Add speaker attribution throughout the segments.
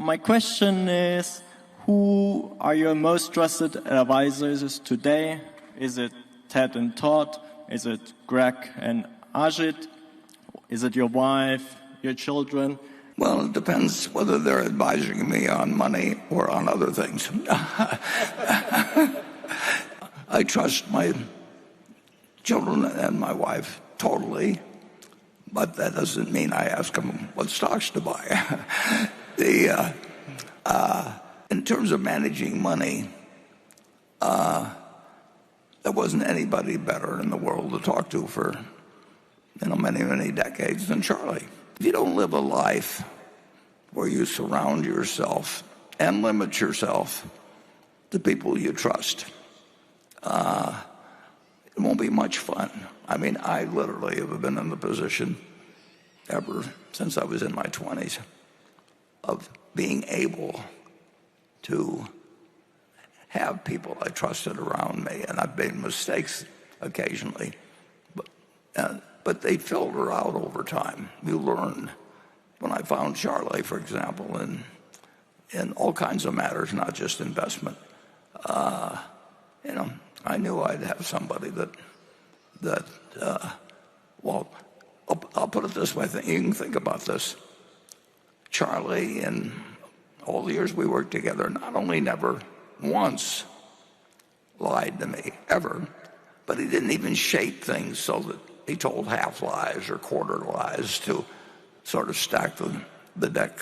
Speaker 1: my question is, who are your most trusted advisors today? Is it Ted and Todd? Is it Greg and Ajit? Is it your wife, your children?
Speaker 2: Well, it depends whether they're advising me on money or on other things. I trust my children and my wife totally, but that doesn't mean I ask them what stocks to buy. In terms of managing money, there wasn't anybody better in the world to talk to for many, many decades than Charlie. If you don't live a life where you surround yourself and limit yourself to people you trust, it won't be much fun. I mean, I literally have been in the position ever since I was in my 20s of being able to have people I trusted around me, and I've made mistakes occasionally, but they filter out over time. You learn. When I found Charlie, for example, in all kinds of matters, not just investment, I knew I'd have somebody that well, I'll put it this way. You can think about this. Charlie, in all the years we worked together, not only never once lied to me, ever, but he didn't even shape things so that he told half lies or quarter lies to sort of stack the deck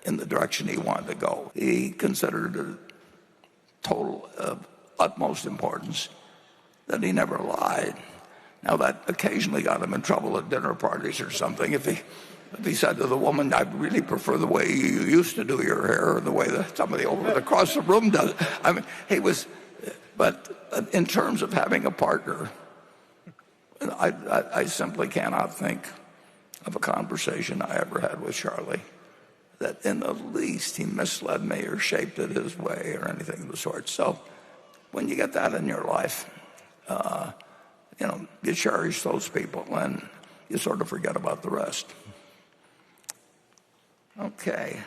Speaker 2: in the direction he wanted to go. He considered it total of utmost importance that he never lied. Now, that occasionally got him in trouble at dinner parties or something. If he said to the woman, "I really prefer the way you used to do your hair or the way that somebody over across the room does it." I mean, but in terms of having a partner, I simply cannot think of a conversation I ever had with Charlie that in the least he misled me or shaped it his way or anything of the sort. So when you get that in your life, you cherish those people and you sort of forget about the rest. Okay.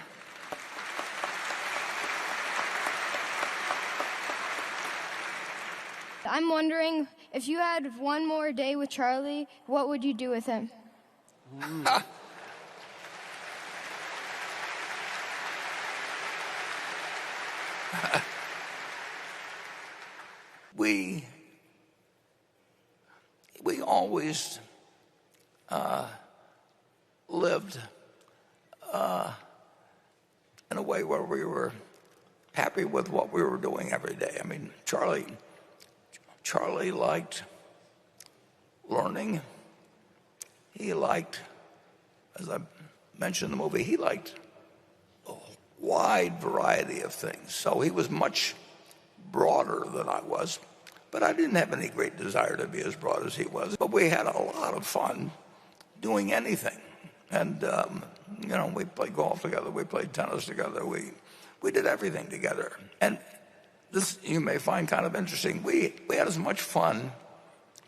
Speaker 3: I'm wondering, if you had one more day with Charlie, what would you do with him?
Speaker 2: We always lived in a way where we were happy with what we were doing every day. I mean, Charlie liked learning. He liked, as I mentioned in the movie, he liked a wide variety of things. So he was much broader than I was. But I didn't have any great desire to be as broad as he was. But we had a lot of fun doing anything. And, we played golf together. We played tennis together. We did everything together. And this you may find kind of interesting. We had as much fun,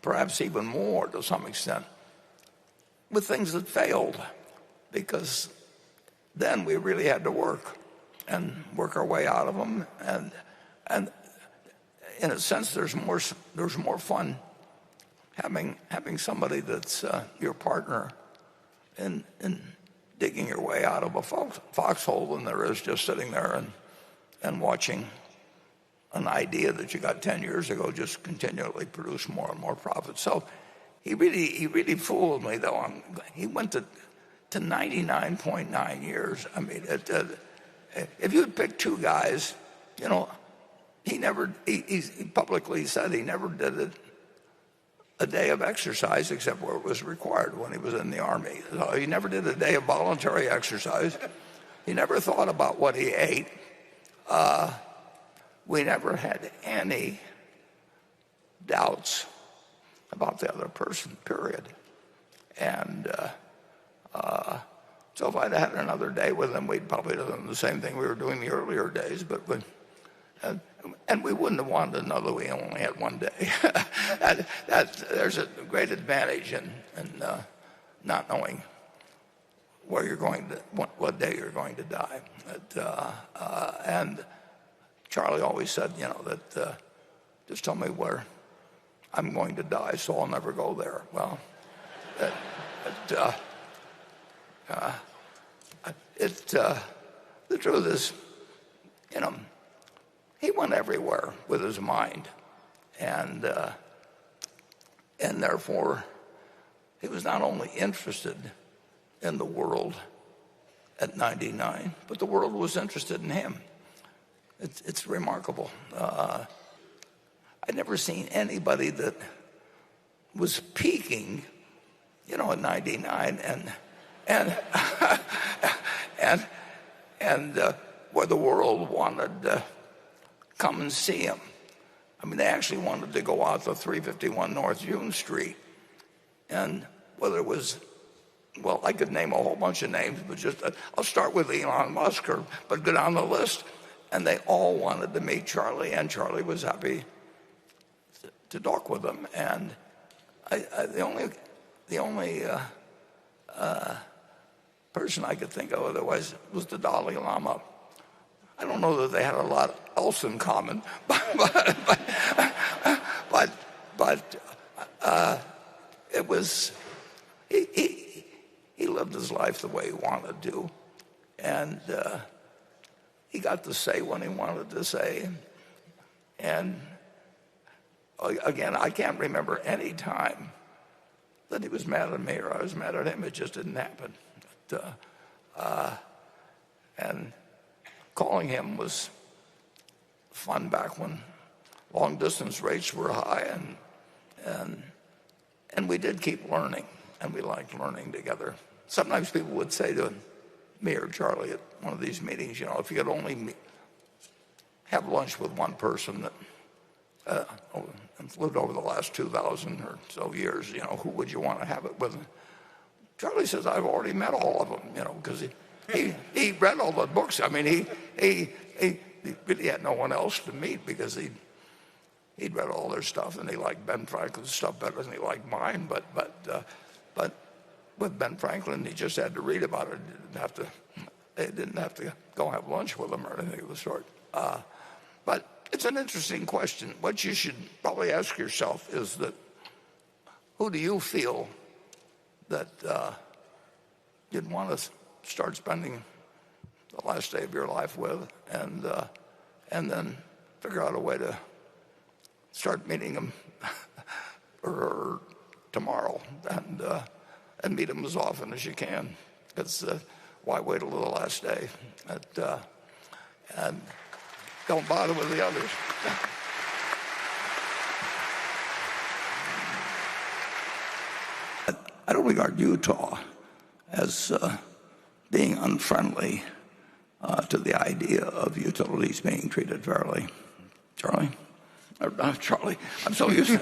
Speaker 2: perhaps even more to some extent, with things that failed. Because then we really had to work our way out of them. And in a sense, there's more fun having somebody that's your partner in digging your way out of a foxhole than there is just sitting there and watching an idea that you got 10 years ago just continually produce more and more profit. So he really fooled me, though. He went to 99.9 years. I mean, if you had picked two guys, he publicly said he never did a day of exercise except where it was required when he was in the Army. So he never did a day of voluntary exercise. He never thought about what he ate. We never had any doubts about the other person, period. And so if I'd had another day with him, we'd probably have done the same thing we were doing the earlier days. And we wouldn't have wanted to know that we only had one day. There's a great advantage in not knowing what day you're going to die. And Charlie always said, that just tell me where I'm going to die, so I'll never go there. Well, the truth is, he went everywhere with his mind, and therefore he was not only interested in the world at 99, but the world was interested in him. It's remarkable. I'd never seen anybody that was peaking, at 99 and where the world wanted to come and see him. I mean, they actually wanted to go out to 351 North June Street. And whether it was, well, I could name a whole bunch of names, but I'll start with Elon Musk, but go down the list. And they all wanted to meet Charlie, and Charlie was happy to talk with them. And the only person I could think of otherwise was the Dalai Lama. I don't know that they had a lot else in common, but it was he lived his life the way he wanted to, and he got to say what he wanted to say. And again, I can't remember any time that he was mad at me or I was mad at him. It just didn't happen. And calling him was fun back when long distance rates were high, and we did keep learning, and we liked learning together. Sometimes people would say to me or Charlie at one of these meetings, if you could only have lunch with one person that lived over the last 2,000 or so years, who would you want to have it with? Charlie says, I've already met all of them, because he read all the books. I mean, he really had no one else to meet because he'd read all their stuff, and he liked Ben Franklin's stuff better than he liked mine. But with Ben Franklin, he just had to read about it. He didn't have to go have lunch with him or anything of the sort. But it's an interesting question. What you should probably ask yourself is that, who do you feel that you'd want to start spending the last day of your life with, and then figure out a way to start meeting them or tomorrow, and meet them as often as you can. It's why wait till the last day? And don't bother with the others. I don't regard Utah as being unfriendly to the idea of utilities being treated fairly. Charlie? Charlie, I'm so used to